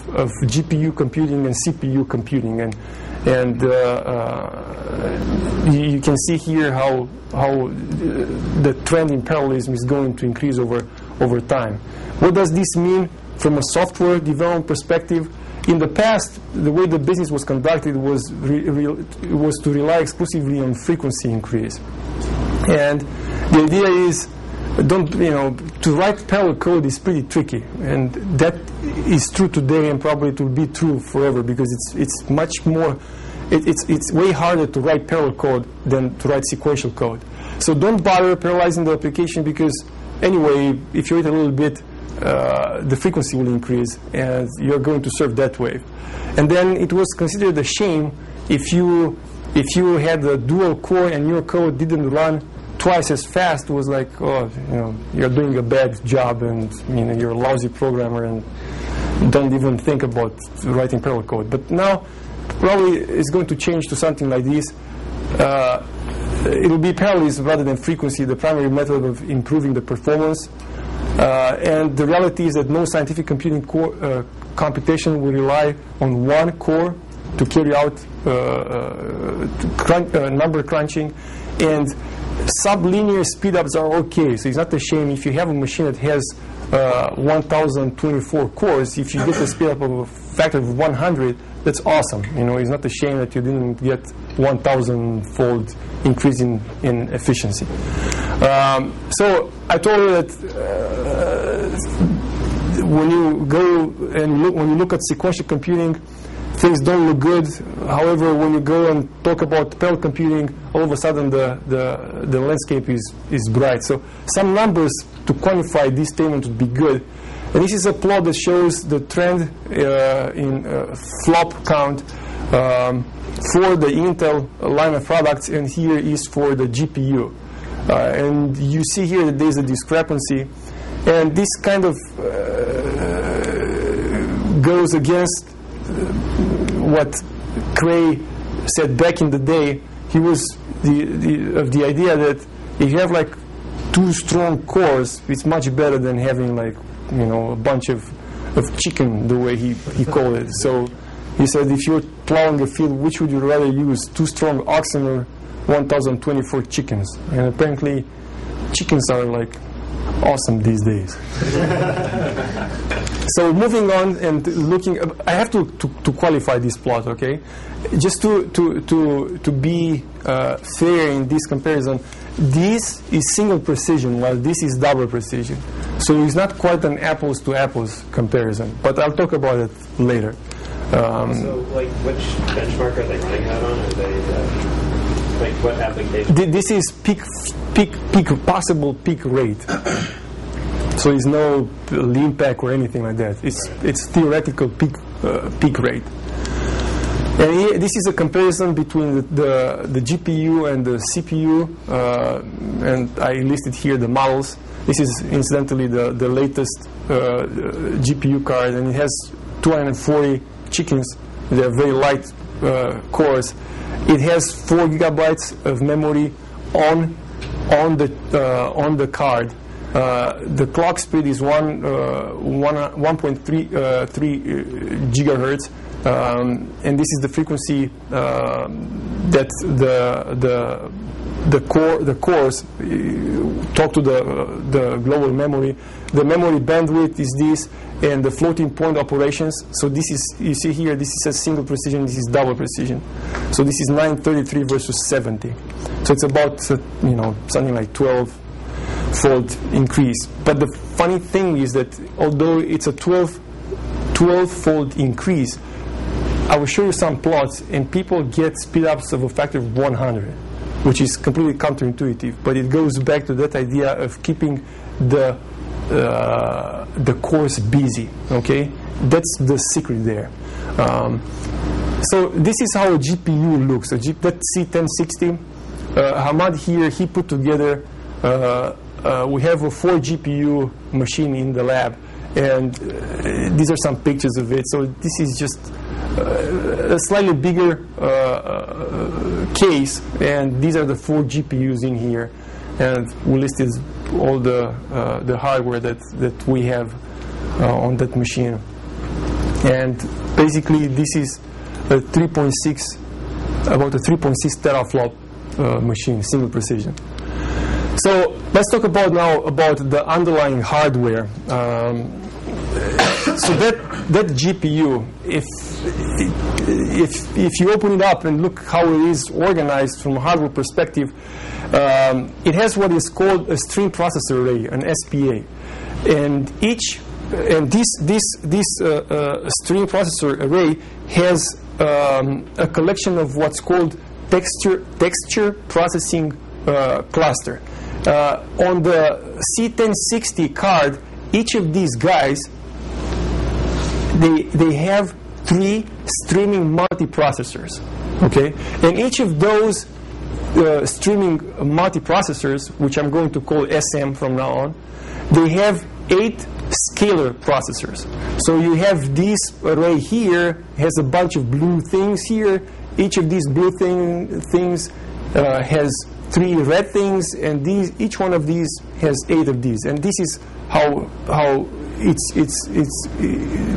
GPU computing and CPU computing, and you can see here how the trend in parallelism is going to increase over time. What does this mean from a software development perspective? In the past, the way the business was conducted was to rely exclusively on frequency increase, and the idea is, to write parallel code is pretty tricky, and that is true today, and probably it will be true forever, because it's much more, it's way harder to write parallel code than to write sequential code. So don't bother parallelizing the application, because anyway, if you wait a little bit, the frequency will increase, and you're going to serve that wave. And then it was considered a shame if you had a dual core and your code didn't run twice as fast. It was like, oh, you're doing a bad job, and you're a lousy programmer, and don't even think about writing parallel code. But now, probably it's going to change to something like this. It will be parallelism rather than frequency, the primary method of improving the performance. And the reality is that no scientific computing computation will rely on one core to carry out number crunching, and sublinear speedups are okay. So it's not a shame if you have a machine that has 1024 cores. If you get a speedup of a factor of 100, that's awesome. It's not a shame that you didn't get 1,000-fold increase in efficiency. So I told her that when you go and when you look at sequential computing, things don't look good. However, when you go and talk about parallel computing, all of a sudden the landscape is bright. So some numbers to quantify this statement would be good. And this is a plot that shows the trend in flop count for the Intel line of products, and here is for the GPU. And you see here that there's a discrepancy, and this kind of goes against what Cray said back in the day. He was of the idea that if you have like two strong cores, it's much better than having like a bunch of chicken, the way he called it. So he said, if you're plowing a field, which would you rather use, two strong oxen or 1,024 chickens? And apparently chickens are like awesome these days. So moving on and looking, I have to qualify this plot, okay? Just to be fair in this comparison, this is single precision while this is double precision. So it's not quite an apples to apples comparison, but I'll talk about it later. So, like, which benchmark are they running that on? Are they like what application? This is possible peak rate. So it's no lean pack or anything like that. It's theoretical peak rate. And here, this is a comparison between the GPU and the CPU, and I listed here the models. This is incidentally the latest GPU card, and it has 240 chickens. They are very light cores. It has 4 gigabytes of memory on the card. The clock speed is 1.3 gigahertz, and this is the frequency that the cores talk to the global memory. The memory bandwidth is this, and the floating point operations. So this is, you see here, this is a single precision, this is double precision. So this is 933 versus 70. So it's about something like 12-fold increase. But the funny thing is that although it's a 12-fold increase, I will show you some plots, and people get speedups of a factor of 100, which is completely counterintuitive. But it goes back to that idea of keeping the cores busy. Okay, that's the secret there. So this is how a GPU looks. That's C1060. Hamad here, he put together. We have a 4 GPU machine in the lab, and these are some pictures of it. So this is just a slightly bigger case, and these are the 4 GPUs in here, and we listed all the hardware that we have on that machine. And basically, this is a 3.6, about a 3.6 teraflop machine, single precision. So let's talk about now about the underlying hardware. So that GPU, if you open it up and look how it is organized from a hardware perspective, it has what is called a stream processor array, an SPA, and this stream processor array has a collection of what's called texture processing cluster. On the C1060 card, each of these guys, they have 3 streaming multiprocessors, okay? And each of those streaming multiprocessors, which I'm going to call SM from now on, they have 8 scalar processors. So you have this array here, has a bunch of blue things here. Each of these blue things has 3 red things, and each one of these has 8 of these. And this is how it's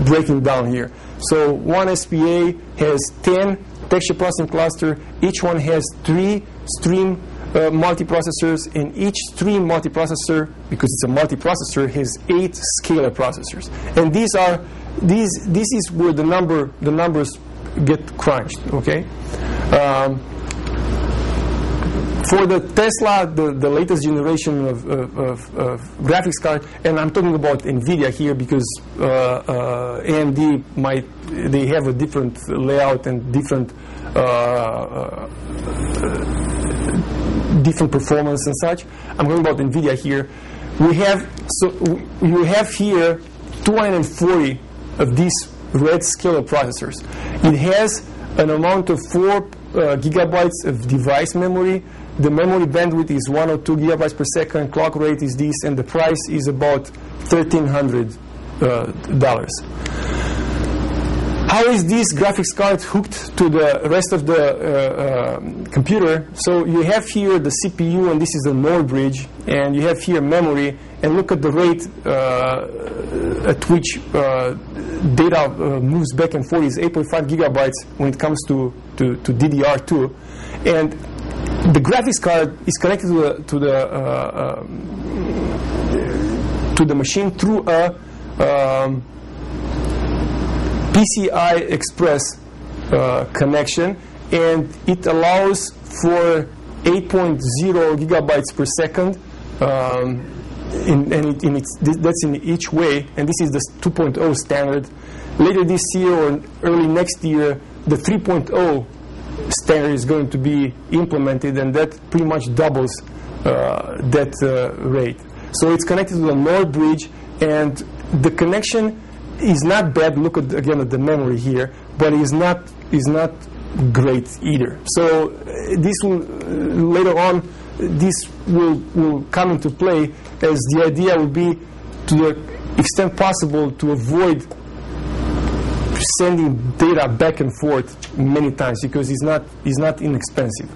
breaking down here. So one SPA has 10 texture processing cluster. Each one has 3 stream multiprocessors, and each stream multiprocessor, because it's a multiprocessor, has 8 scalar processors. And this is where the numbers get crunched. Okay. For the Tesla, the latest generation of graphics card, and I'm talking about NVIDIA here because AMD they have a different layout and different performance and such. I'm talking about NVIDIA here. You have here 240 of these red scalar processors. It has an amount of 4 gigabytes of device memory. The memory bandwidth is 102 gigabytes per second. Clock rate is this, and the price is about $1,300. How is this graphics card hooked to the rest of the computer? So you have here the CPU, and this is the NOR bridge, and you have here memory, and look at the rate at which data moves back and forth is 8.5 gigabytes when it comes to DDR2, and the graphics card is connected to the machine through a PCI Express connection, and it allows for 8.0 gigabytes per second, that's in each way, and this is the 2.0 standard. Later this year or early next year, the 3.0 standard is going to be implemented, and that pretty much doubles that rate. So it's connected to the NOR bridge, and the connection is not bad. Look again at the memory here, but is not great either. So this will later on, this will come into play, as the idea will be, to the extent possible, to avoid sending data back and forth many times, because it's not inexpensive.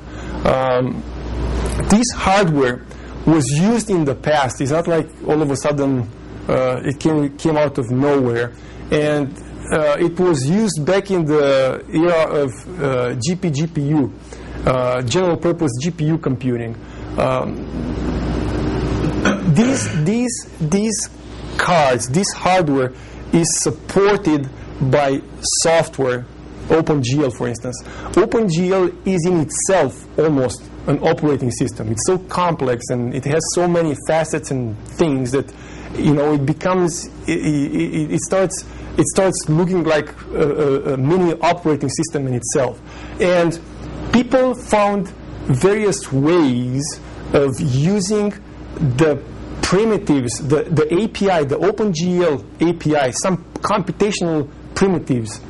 This hardware was used in the past. It's not like all of a sudden it came out of nowhere, and it was used back in the era of GPU, general purpose GPU computing. These cards, this hardware is supported by software, OpenGL, for instance. OpenGL is in itself almost an operating system. It's so complex, and it has so many facets and things that, it becomes, it starts looking like a mini operating system in itself. And people found various ways of using the primitives, the API, the OpenGL API, some computational primitives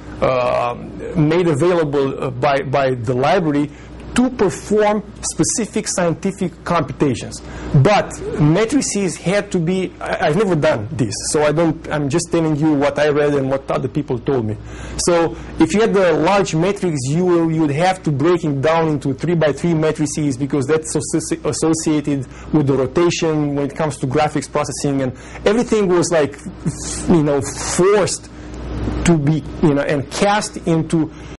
made available by the library to perform specific scientific computations. But matrices had to be, I've never done this, so I'm just telling you what I read and what other people told me. So if you had the large matrix, you would have to break it down into 3x3 matrices, because that's associated with the rotation when it comes to graphics processing, and everything was like, forced to be, and cast into